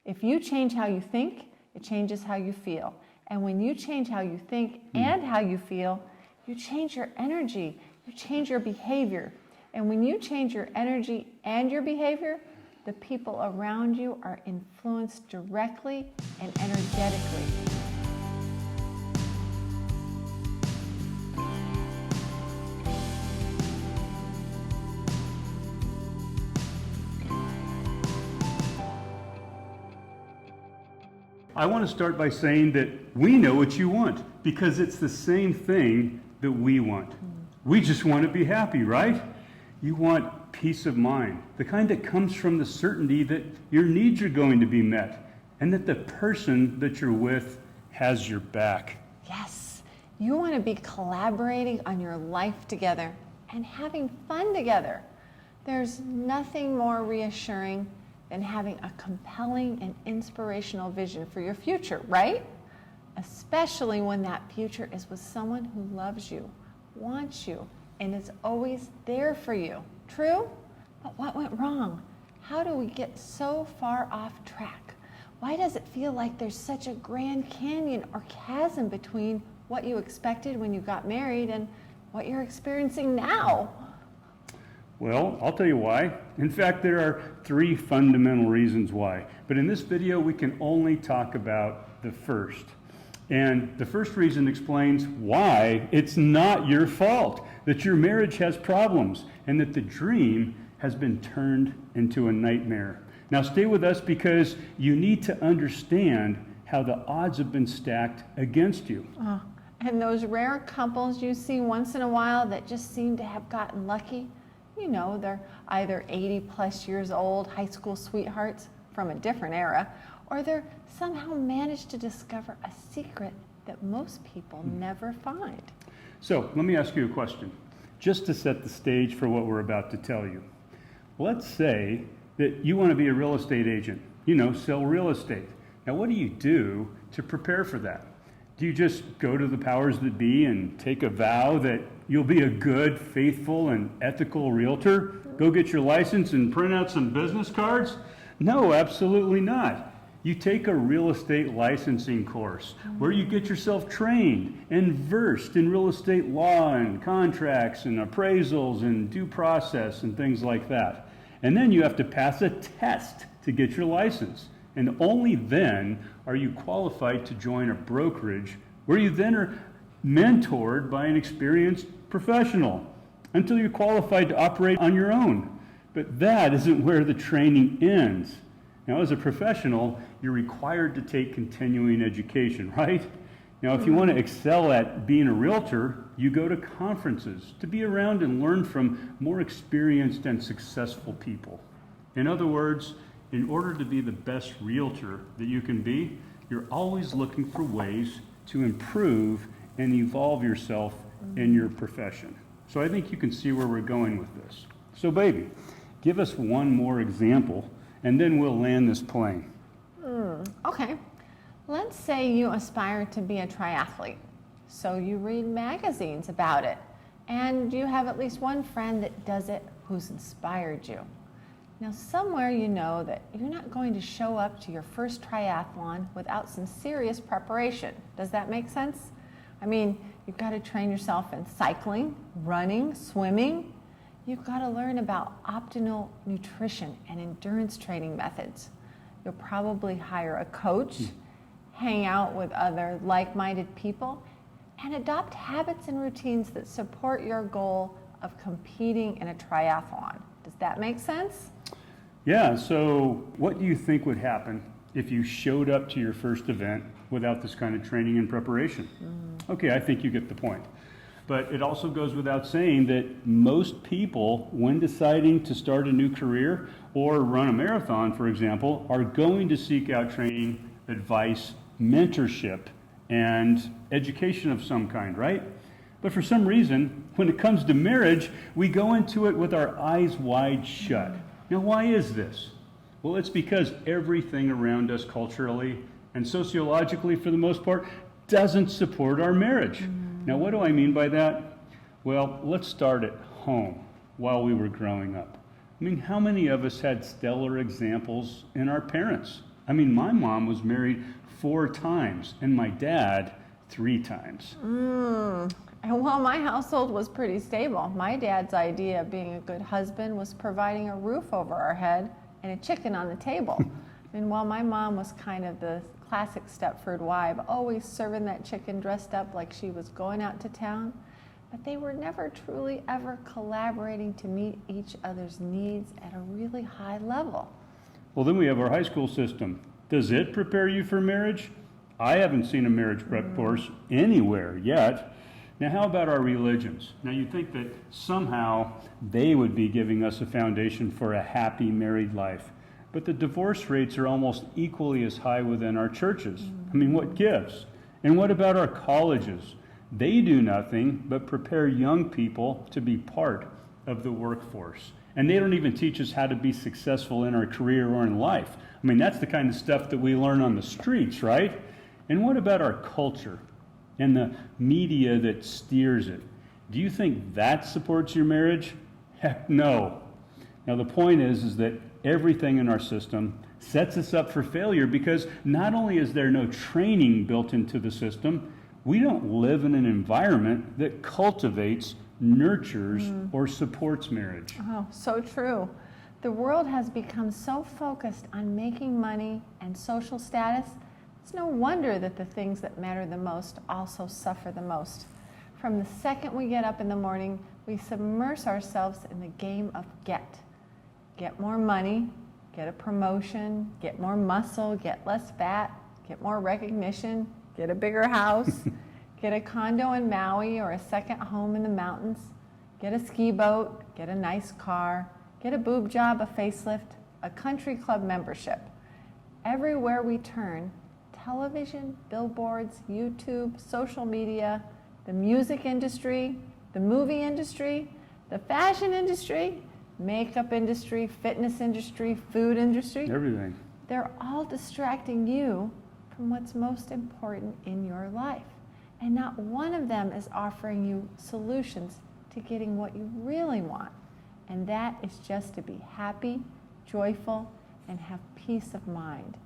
If you change how you think, it changes how you feel. And when you change how you think and how you feel, you change your energy, you change your behavior. And when you change your energy and your behavior, the people around you are influenced directly and energetically. I want to start by saying that we know what you want because it's the same thing that we want. We just want to be happy, right? You want peace of mind, the kind that comes from the certainty that your needs are going to be met and that the person that you're with has your back. Yes, you want to be collaborating on your life together and having fun together. There's nothing more reassuring than having a compelling and inspirational vision for your future, right? Especially when that future is with someone who loves you, wants you, and is always there for you. True? But what went wrong? How do we get so far off track? Why does it feel like there's such a grand canyon or chasm between what you expected when you got married and what you're experiencing now? Well, I'll tell you why. In fact, there are 3 fundamental reasons why. But in this video, we can only talk about the first. And the first reason explains why it's not your fault that your marriage has problems and that the dream has been turned into a nightmare. Now stay with us because you need to understand how the odds have been stacked against you. And those rare couples you see once in a while that just seem to have gotten lucky, you know, they're either 80 plus years old, high school sweethearts from a different era, or they're somehow managed to discover a secret that most people never find. So let me ask you a question, just to set the stage for what we're about to tell you. Let's say that you want to be a real estate agent, sell real estate. Now what do you do to prepare for that? Do you just go to the powers that be and take a vow that you'll be a good, faithful, and ethical realtor? Go get your license and print out some business cards? No, absolutely not. You take a real estate licensing course where you get yourself trained and versed in real estate law and contracts and appraisals and due process and things like that. And then you have to pass a test to get your license. And only then are you qualified to join a brokerage where you then are mentored by an experienced professional until you're qualified to operate on your own. But that isn't where the training ends. Now, as a professional, you're required to take continuing education, right? Now, if you want to excel at being a realtor, you go to conferences to be around and learn from more experienced and successful people. In other words, in order to be the best realtor that you can be, you're always looking for ways to improve and evolve yourself in your profession. So I think you can see where we're going with this. So baby, give us one more example and then we'll land this plane. Okay. Let's say you aspire to be a triathlete. So you read magazines about it and you have at least one friend that does it who's inspired you. Now, somewhere you know that you're not going to show up to your first triathlon without some serious preparation. Does that make sense? I mean, you've got to train yourself in cycling, running, swimming. You've got to learn about optimal nutrition and endurance training methods. You'll probably hire a coach, hang out with other like-minded people, and adopt habits and routines that support your goal of competing in a triathlon. Does that make sense? Yeah, so what do you think would happen if you showed up to your first event without this kind of training and preparation? Okay, I think you get the point. But it also goes without saying that most people, when deciding to start a new career or run a marathon, for example, are going to seek out training, advice, mentorship, and education of some kind, right? But for some reason, when it comes to marriage, we go into it with our eyes wide shut. Now, why is this? Well, it's because everything around us culturally and sociologically, for the most part, doesn't support our marriage. Now, what do I mean by that? Well, let's start at home while we were growing up. I mean, how many of us had stellar examples in our parents? I mean, my mom was married 4 times and my dad 3 times. And while my household was pretty stable, my dad's idea of being a good husband was providing a roof over our head and a chicken on the table. And while my mom was kind of the classic Stepford wife, always serving that chicken dressed up like she was going out to town, but they were never truly ever collaborating to meet each other's needs at a really high level. Well, then we have our high school system. Does it prepare you for marriage? I haven't seen a marriage prep course anywhere yet. Now, how about our religions? Now, you'd think that somehow they would be giving us a foundation for a happy married life. But the divorce rates are almost equally as high within our churches. I mean, what gives? And what about our colleges? They do nothing but prepare young people to be part of the workforce. And they don't even teach us how to be successful in our career or in life. I mean, that's the kind of stuff that we learn on the streets, right? And what about our culture and the media that steers it? Do you think that supports your marriage? Heck no. Now, the point is that everything in our system sets us up for failure because not only is there no training built into the system, we don't live in an environment that cultivates, nurtures, or supports marriage. Oh, so true. The world has become so focused on making money and social status, it's no wonder that the things that matter the most also suffer the most. From the second we get up in the morning, we submerge ourselves in the game of get. Get more money, get a promotion, get more muscle, get less fat, get more recognition, get a bigger house, get a condo in Maui or a second home in the mountains, get a ski boat, get a nice car, get a boob job, a facelift, a country club membership. Everywhere we turn, television, billboards, YouTube, social media, the music industry, the movie industry, the fashion industry, makeup industry, fitness industry, food industry. Everything. They're all distracting you from what's most important in your life. And not one of them is offering you solutions to getting what you really want. And that is just to be happy, joyful, and have peace of mind.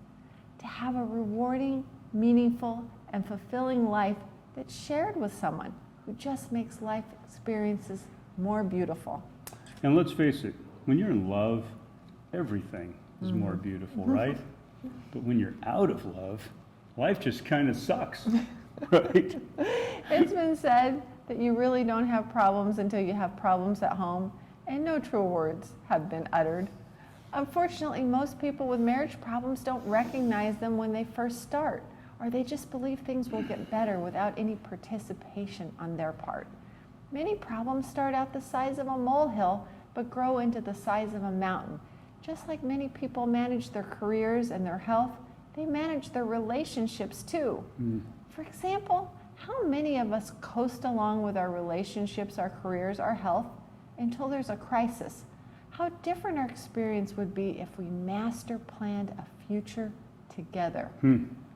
To have a rewarding, meaningful, and fulfilling life that's shared with someone who just makes life experiences more beautiful. And let's face it, when you're in love, everything is more beautiful, right? But when you're out of love, life just kind of sucks, right? It's been said that you really don't have problems until you have problems at home, and no true words have been uttered. Unfortunately, most people with marriage problems don't recognize them when they first start, or they just believe things will get better without any participation on their part. Many problems start out the size of a molehill, but grow into the size of a mountain. Just like many people manage their careers and their health, they manage their relationships too. For example, how many of us coast along with our relationships, our careers, our health, until there's a crisis? How different our experience would be if we master planned a future together.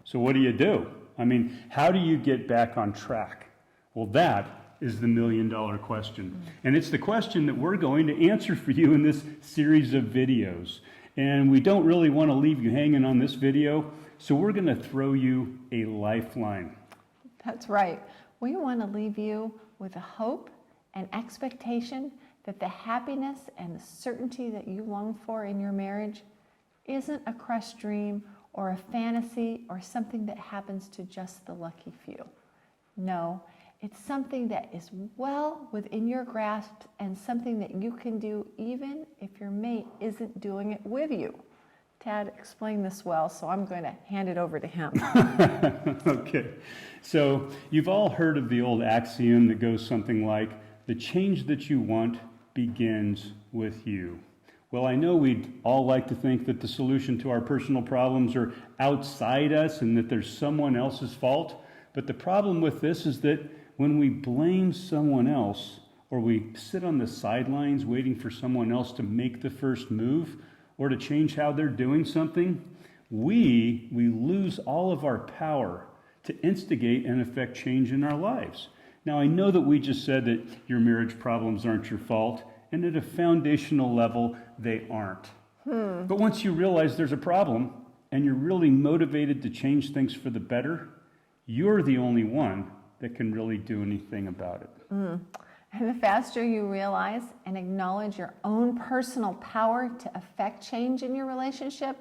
So what do? I mean, how do you get back on track? Well, that is the million-dollar question. And it's the question that we're going to answer for you in this series of videos. And we don't really want to leave you hanging on this video, so we're going to throw you a lifeline. That's right. We want to leave you with a hope and expectation that the happiness and the certainty that you long for in your marriage isn't a crushed dream or a fantasy or something that happens to just the lucky few. No, it's something that is well within your grasp and something that you can do even if your mate isn't doing it with you. Tad explained this well, so I'm going to hand it over to him. Okay, so you've all heard of the old axiom that goes something like, the change that you want begins with you. Well, I know we'd all like to think that the solution to our personal problems are outside us and that there's someone else's fault, but the problem with this is that when we blame someone else or we sit on the sidelines waiting for someone else to make the first move or to change how they're doing something, we lose all of our power to instigate and affect change in our lives. Now, I know that we just said that your marriage problems aren't your fault, and at a foundational level, they aren't. But once you realize there's a problem and you're really motivated to change things for the better, you're the only one that can really do anything about it. And the faster you realize and acknowledge your own personal power to affect change in your relationship,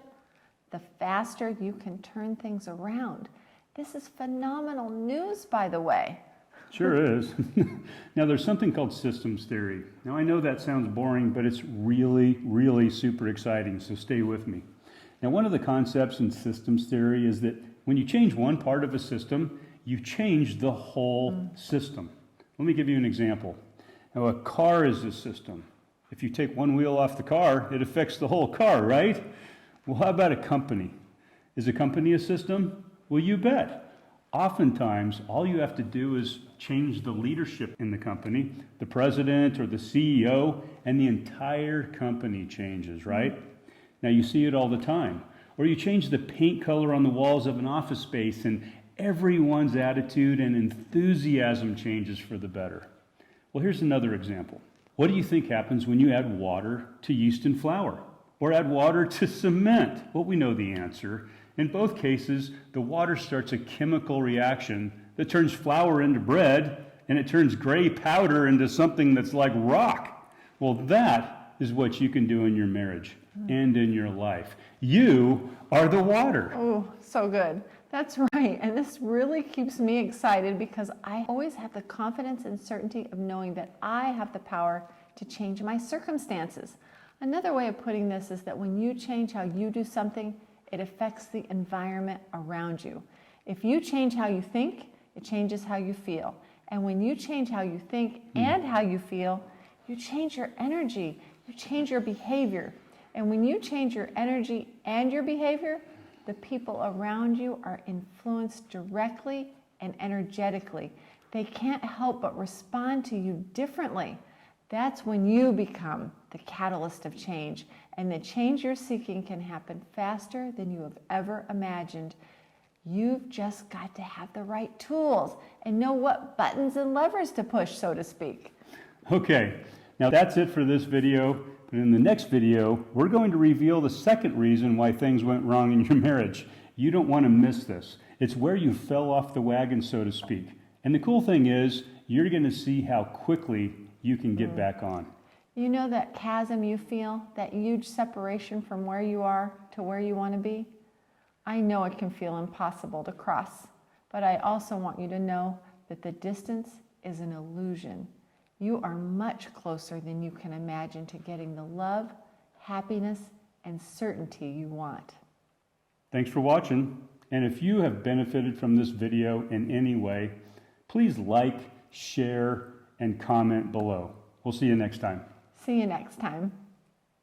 the faster you can turn things around. This is phenomenal news, by the way. Sure is. Now, there's something called systems theory. Now, I know that sounds boring, but it's really, really super exciting, so stay with me. Now, one of the concepts in systems theory is that when you change one part of a system, you change the whole system. Let me give you an example. Now, a car is a system. If you take one wheel off the car, it affects the whole car, right? Well, how about a company? Is a company a system? Well, you bet. Oftentimes, all you have to do is change the leadership in the company, the president or the CEO, and the entire company changes, right? Now, you see it all the time. Or you change the paint color on the walls of an office space, and everyone's attitude and enthusiasm changes for the better. Well, here's another example. What do you think happens when you add water to yeast and flour? Or add water to cement? Well, we know the answer. In both cases, the water starts a chemical reaction that turns flour into bread, and it turns gray powder into something that's like rock. Well, that is what you can do in your marriage and in your life. You are the water. Oh, so good. That's right. And this really keeps me excited because I always have the confidence and certainty of knowing that I have the power to change my circumstances. Another way of putting this is that when you change how you do something, it affects the environment around you. If you change how you think, it changes how you feel. And when you change how you think and how you feel, you change your energy, you change your behavior. And when you change your energy and your behavior, the people around you are influenced directly and energetically. They can't help but respond to you differently. That's when you become the catalyst of change. And the change you're seeking can happen faster than you have ever imagined. You've just got to have the right tools and know what buttons and levers to push, so to speak. Okay, now that's it for this video. But in the next video, we're going to reveal the second reason why things went wrong in your marriage. You don't want to miss this. It's where you fell off the wagon, so to speak. And the cool thing is, you're going to see how quickly you can get back on. You know that chasm you feel, that huge separation from where you are to where you want to be? I know it can feel impossible to cross, but I also want you to know that the distance is an illusion. You are much closer than you can imagine to getting the love, happiness, and certainty you want. Thanks for watching. And if you have benefited from this video in any way, please like, share, and comment below. We'll see you next time. See you next time.